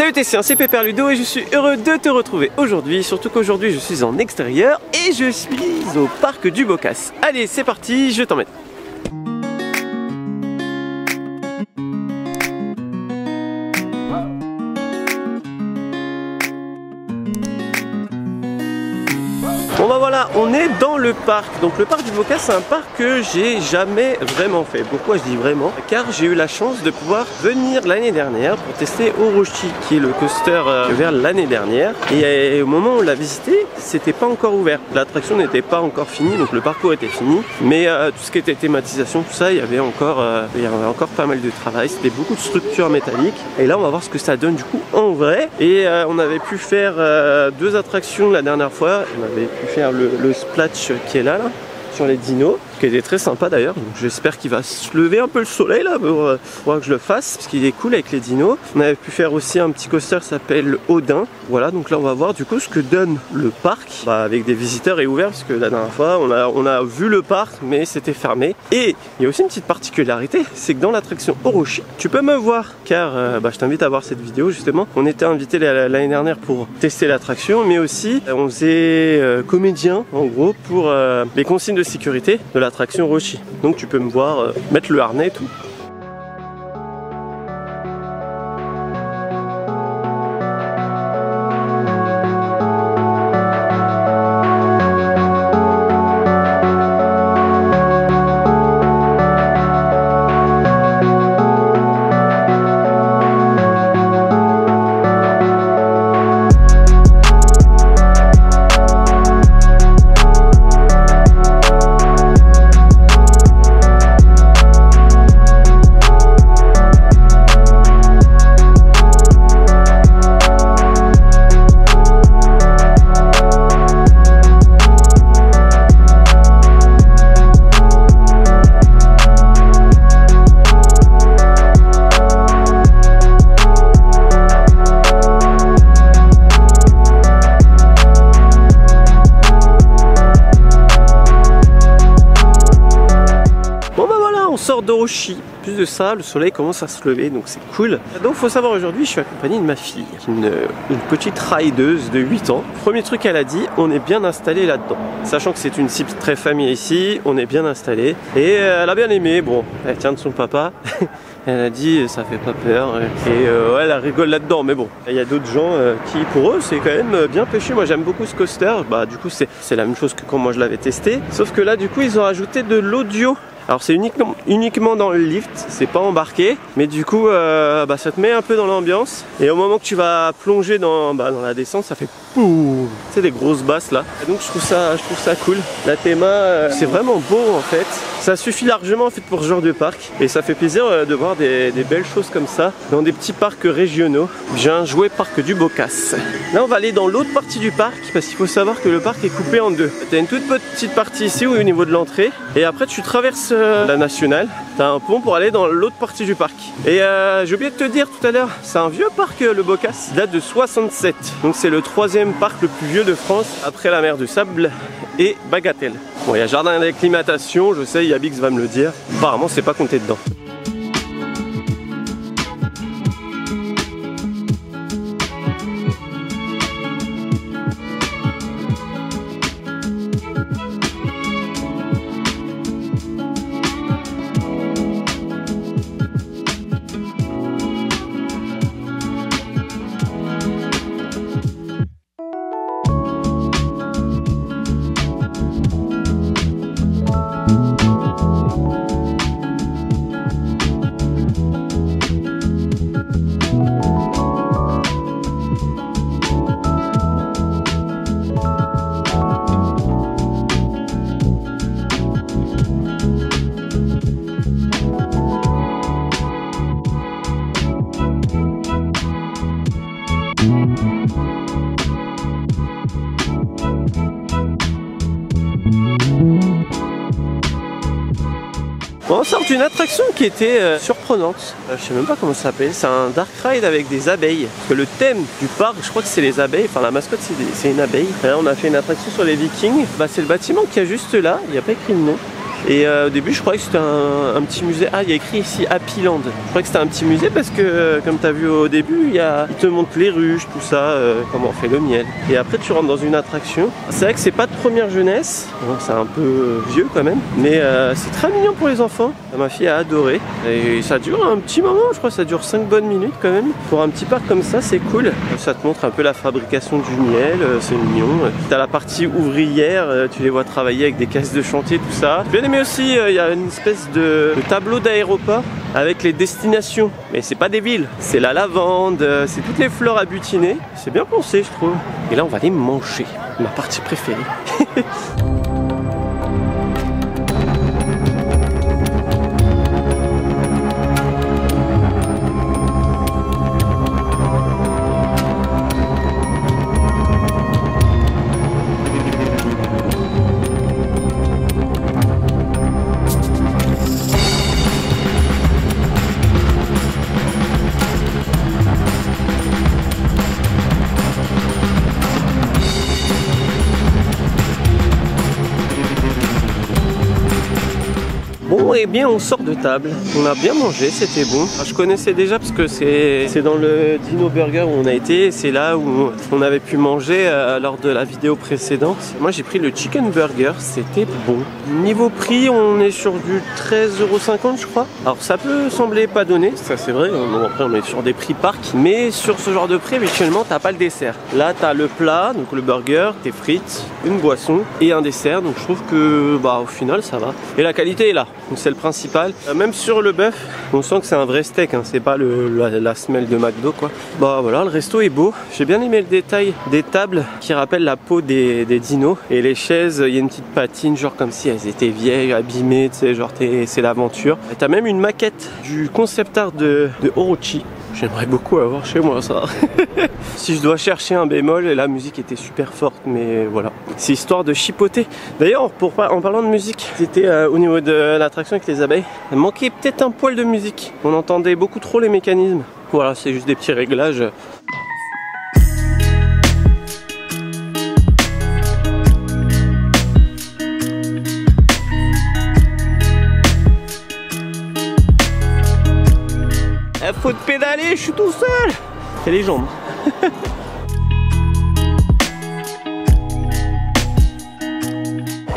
Salut Tessien, c'est Pépère Ludo et je suis heureux de te retrouver aujourd'hui. Surtout qu'aujourd'hui je suis en extérieur et je suis au parc du Bocas. Allez, c'est parti, je t'emmène. Bon bah voilà, on est dans le parc. Donc le parc du Bocas, c'est un parc que j'ai jamais vraiment fait. Pourquoi je dis vraiment? Car j'ai eu la chance de pouvoir venir l'année dernière pour tester Orochi, qui est le coaster ouvert l'année dernière. Et au moment où on l'a visité, c'était pas encore ouvert. L'attraction n'était pas encore finie, donc le parcours était fini. Mais tout ce qui était thématisation, tout ça, il y avait encore pas mal de travail. C'était beaucoup de structures métalliques. Et là, on va voir ce que ça donne du coup en vrai. Et on avait pu faire 2 attractions la dernière fois. On avait pu faire le splash qui est là sur les dinos, qui était très sympa d'ailleurs. J'espère qu'il va se lever un peu le soleil là pour que je le fasse, parce qu'il est cool avec les dinos. On avait pu faire aussi un petit coaster qui s'appelle Odin. Voilà, donc là on va voir du coup ce que donne le parc avec des visiteurs et ouvert, parce que la dernière fois on a vu le parc mais c'était fermé. Et il y a aussi une petite particularité, c'est que dans l'attraction Orochi, tu peux me voir, car je t'invite à voir cette vidéo justement. On était invité l'année dernière pour tester l'attraction, mais aussi on faisait comédien en gros pour les consignes de sécurité de l'attraction Orochi. Donc tu peux me voir mettre le harnais et tout. d'Orochi. Plus de ça, le soleil commence à se lever, donc c'est cool. Donc faut savoir, aujourd'hui je suis accompagné de ma fille, une petite rideuse de 8 ans. Premier truc qu'elle a dit, on est bien installé là-dedans. Sachant que c'est une cible très famille ici, on est bien installé. Et elle a bien aimé, bon, elle tient de son papa. Elle a dit ça fait pas peur et ouais, elle rigole là-dedans, mais bon, il y a d'autres gens qui pour eux c'est quand même bien pêché. Moi j'aime beaucoup ce coaster, bah du coup c'est la même chose que quand moi je l'avais testé, sauf que là du coup ils ont rajouté de l'audio. Alors c'est uniquement dans le lift, c'est pas embarqué, mais du coup ça te met un peu dans l'ambiance. Et au moment que tu vas plonger dans la descente, ça fait poum, tu sais, des grosses basses là. Et donc je trouve ça cool. La théma, c'est vraiment beau en fait. Ça suffit largement en fait pour ce genre de parc. Et ça fait plaisir de voir des belles choses comme ça dans des petits parcs régionaux. Bien joué, parc du Bocas. Là on va aller dans l'autre partie du parc, parce qu'il faut savoir que le parc est coupé en deux. Tu as une toute petite partie ici au niveau de l'entrée, et après tu traverses la nationale, tu as un pont pour aller dans l'autre partie du parc. Et j'ai oublié de te dire tout à l'heure, c'est un vieux parc le Bocas, il date de 67. Donc c'est le 3e parc le plus vieux de France, après la mer du Sable et Bagatelle. Bon, il y a jardin d'acclimatation, je sais, Yabix va me le dire. Apparemment c'est pas compté dedans. On sort d'une attraction qui était surprenante. Je sais même pas comment ça s'appelle. C'est un dark ride avec des abeilles. Parce que le thème du parc, je crois que c'est les abeilles. Enfin, la mascotte, c'est une abeille. Et là, on a fait une attraction sur les Vikings. C'est le bâtiment qu'il y a juste là. Il n'y a pas écrit le nom. Et au début je croyais que c'était un petit musée. Ah, il y a écrit ici Happy Land. Je croyais que c'était un petit musée parce que comme tu as vu au début, ils te montrent les ruches, tout ça, comment on fait le miel. Et après tu rentres dans une attraction. C'est vrai que c'est pas de première jeunesse, donc c'est un peu vieux quand même, mais c'est très mignon pour les enfants. Ma fille a adoré et ça dure un petit moment, je crois que ça dure 5 bonnes minutes quand même. Pour un petit parc comme ça, c'est cool. Ça te montre un peu la fabrication du miel, c'est mignon. T'as la partie ouvrière, tu les vois travailler avec des caisses de chantier, tout ça. J'ai bien aimé aussi, il y a une espèce de tableau d'aéroport avec les destinations. Mais c'est pas des villes, c'est la lavande, c'est toutes les fleurs à butiner. C'est bien pensé, je trouve. Et là, on va les manger. Ma partie préférée. Bon, et bien on sort de table, on a bien mangé, c'était bon. Alors, je connaissais déjà parce que c'est dans le Dino Burger où on a été, c'est là où on avait pu manger lors de la vidéo précédente. Moi j'ai pris le Chicken Burger, c'était bon. Niveau prix, on est sur du 13,50 € je crois. Alors ça peut sembler pas donné, ça c'est vrai, bon, après on est sur des prix parc, mais sur ce genre de prix habituellement t'as pas le dessert. Là t'as le plat, donc le burger, tes frites, une boisson et un dessert, donc je trouve que bah au final ça va. Et la qualité est là. Donc c'est le principal. Même sur le bœuf, on sent que c'est un vrai steak, hein. C'est pas la semelle de McDo quoi. Bah voilà, le resto est beau. J'ai bien aimé le détail des tables qui rappellent la peau des dinos. Et les chaises, il y a une petite patine, genre comme si elles étaient vieilles, abîmées, tu sais, genre c'est l'aventure. T'as même une maquette du concept art de Orochi. J'aimerais beaucoup avoir chez moi ça. Si je dois chercher un bémol, la musique était super forte, mais voilà. C'est histoire de chipoter. D'ailleurs, en parlant de musique, c'était au niveau de l'attraction avec les abeilles. Il manquait peut-être un poil de musique. On entendait beaucoup trop les mécanismes. Voilà, c'est juste des petits réglages. Faut te pédaler, je suis tout seul. C'est les jambes.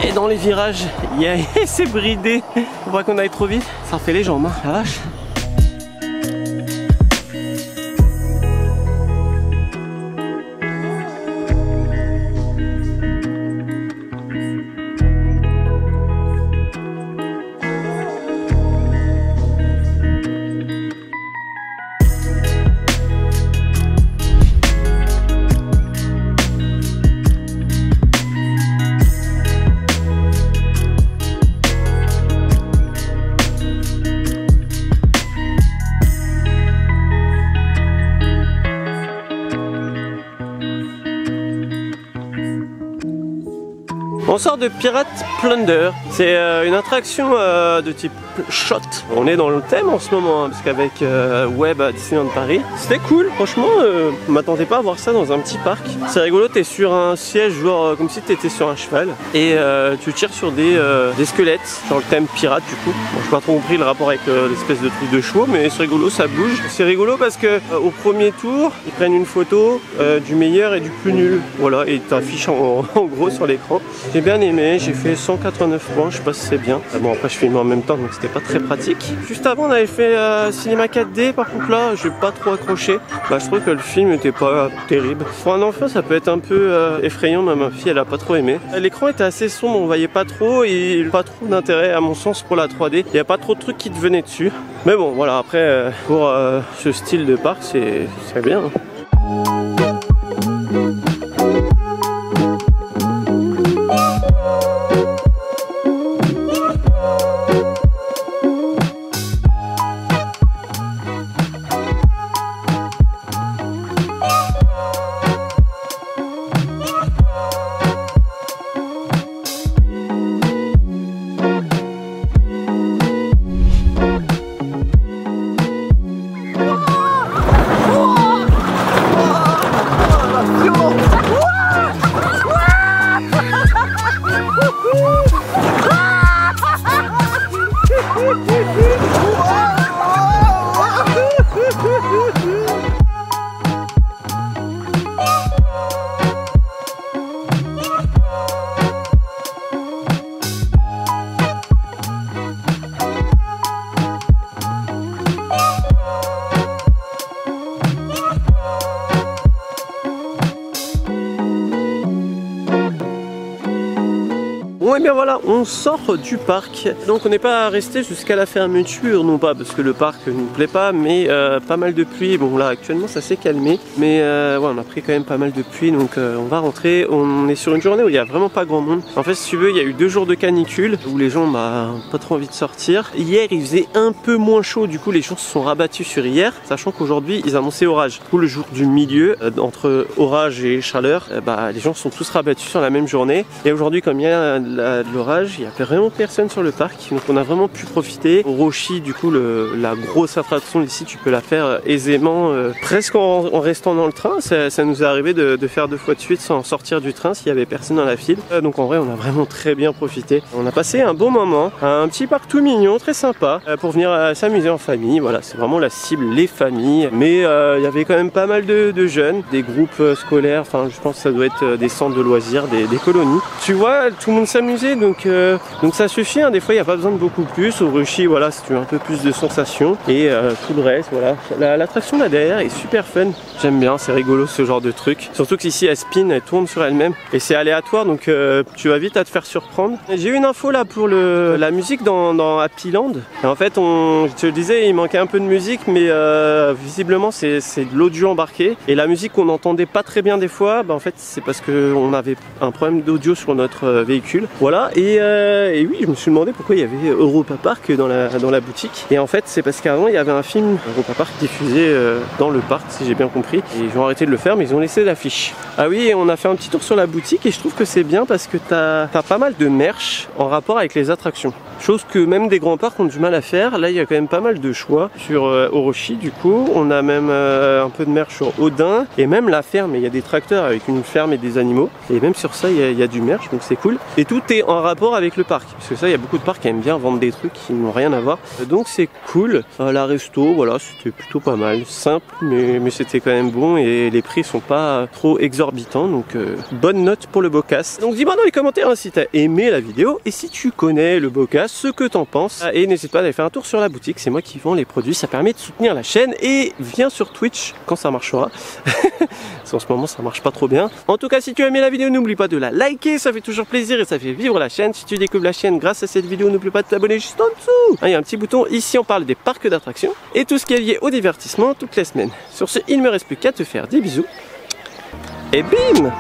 Et dans les virages, c'est bridé. Faut pas qu'on aille trop vite. Ça fait les jambes, hein, la vache. On sort de Pirate Plunder. C'est une attraction de type shot. On est dans le thème en ce moment, hein, parce qu'avec Web à Disneyland Paris, c'était cool. Franchement, je m'attendais pas à voir ça dans un petit parc. C'est rigolo, t'es sur un siège, genre comme si t'étais sur un cheval. Et tu tires sur des squelettes, dans le thème pirate du coup. Bon, j'ai pas trop compris le rapport avec l'espèce de truc de chevaux, mais c'est rigolo, ça bouge. C'est rigolo parce que au premier tour, ils prennent une photo du meilleur et du plus nul. Voilà, et t'affiches en gros sur l'écran. J'ai bien aimé, j'ai fait 189 points, je sais pas si c'est bien. Bon, après je filme en même temps, donc c'était pas très pratique. Juste avant, on avait fait cinéma 4D, par contre là, j'ai pas trop accroché. Bah, je trouve que le film était pas terrible. Pour un enfant, ça peut être un peu effrayant, mais ma fille, elle a pas trop aimé. L'écran était assez sombre, on voyait pas trop, et pas trop d'intérêt, à mon sens, pour la 3D. Il y a pas trop de trucs qui te venaient dessus. Mais bon, voilà, après, pour ce style de parc, c'est bien. Hein. Bon et bien voilà, on sort du parc. Donc on n'est pas resté jusqu'à la fermeture, non pas parce que le parc ne nous plaît pas, mais pas mal de pluie. Bon là actuellement ça s'est calmé, mais ouais, on a pris quand même pas mal de pluie, donc on va rentrer. On est sur une journée où il n'y a vraiment pas grand monde. En fait si tu veux, il y a eu 2 jours de canicule où les gens pas trop envie de sortir. Hier il faisait un peu moins chaud, du coup les gens se sont rabattus sur hier, sachant qu'aujourd'hui ils annonçaient orage. Du coup le jour du milieu, entre orage et chaleur, les gens sont tous rabattus sur la même journée. Et aujourd'hui comme il y a de l'orage, il n'y a vraiment personne sur le parc, donc on a vraiment pu profiter. Orochi, du coup la grosse attraction d'ici, tu peux la faire aisément, presque en restant dans le train. Ça nous est arrivé de faire 2 fois de suite sans sortir du train s'il y avait personne dans la file. Donc en vrai on a vraiment très bien profité. On a passé un bon moment, un petit parc tout mignon, très sympa, pour venir s'amuser en famille. Voilà, c'est vraiment la cible, les familles. Mais il y avait quand même pas mal de jeunes, des groupes scolaires, enfin je pense que ça doit être des centres de loisirs, des colonies. Tu vois, tout le monde s'amusait, donc ça suffit, hein. Des fois il n'y a pas besoin de beaucoup plus. Au Orochi, voilà, si tu veux un peu plus de sensations, et tout le reste, voilà. L'attraction là derrière est super fun, j'aime bien, c'est rigolo ce genre de truc. Surtout qu'ici elle spin, elle tourne sur elle-même, et c'est aléatoire, donc tu vas vite à te faire surprendre. J'ai eu une info là pour la musique dans Happy Land. Et en fait, je te le disais, il manquait un peu de musique, mais visiblement c'est de l'audio embarqué. Et la musique qu'on n'entendait pas très bien des fois, en fait c'est parce qu'on avait un problème d'audio sur notre véhicule. Voilà, et oui, je me suis demandé pourquoi il y avait Europa Park dans la boutique. Et en fait c'est parce qu'avant il y avait un film Europa Park diffusé dans le parc, si j'ai bien compris. Et ils ont arrêté de le faire, mais ils ont laissé l'affiche. Ah oui, et on a fait un petit tour sur la boutique, et je trouve que c'est bien parce que t'as pas mal de merch en rapport avec les attractions. Chose que même des grands parcs ont du mal à faire. Là il y a quand même pas mal de choix sur Orochi. Du coup on a même un peu de merch sur Odin, et même la ferme. Il y a des tracteurs avec une ferme et des animaux, et même sur ça il y a du merch, donc c'est cool. Et tout est en rapport avec le parc, parce que ça il y a beaucoup de parcs qui aiment bien vendre des trucs qui n'ont rien à voir, donc c'est cool. La resto, voilà, c'était plutôt pas mal, simple mais c'était quand même bon, et les prix sont pas trop exorbitants, donc bonne note pour le Bocas. Donc dis-moi dans les commentaires si t'as aimé la vidéo, et si tu connais le Bocas, ce que t'en penses, et n'hésite pas à aller faire un tour sur la boutique, c'est moi qui vends les produits, ça permet de soutenir la chaîne. Et viens sur Twitch quand ça marchera. En ce moment ça marche pas trop bien. En tout cas, si tu as aimé la vidéo, n'oublie pas de la liker, ça fait toujours plaisir et ça fait vivre la chaîne. Si tu découvres la chaîne grâce à cette vidéo, n'oublie pas de t'abonner juste en dessous. Il y a un petit bouton ici, on parle des parcs d'attractions et tout ce qui est lié au divertissement toutes les semaines. Sur ce, il ne me reste plus qu'à te faire des bisous et bim.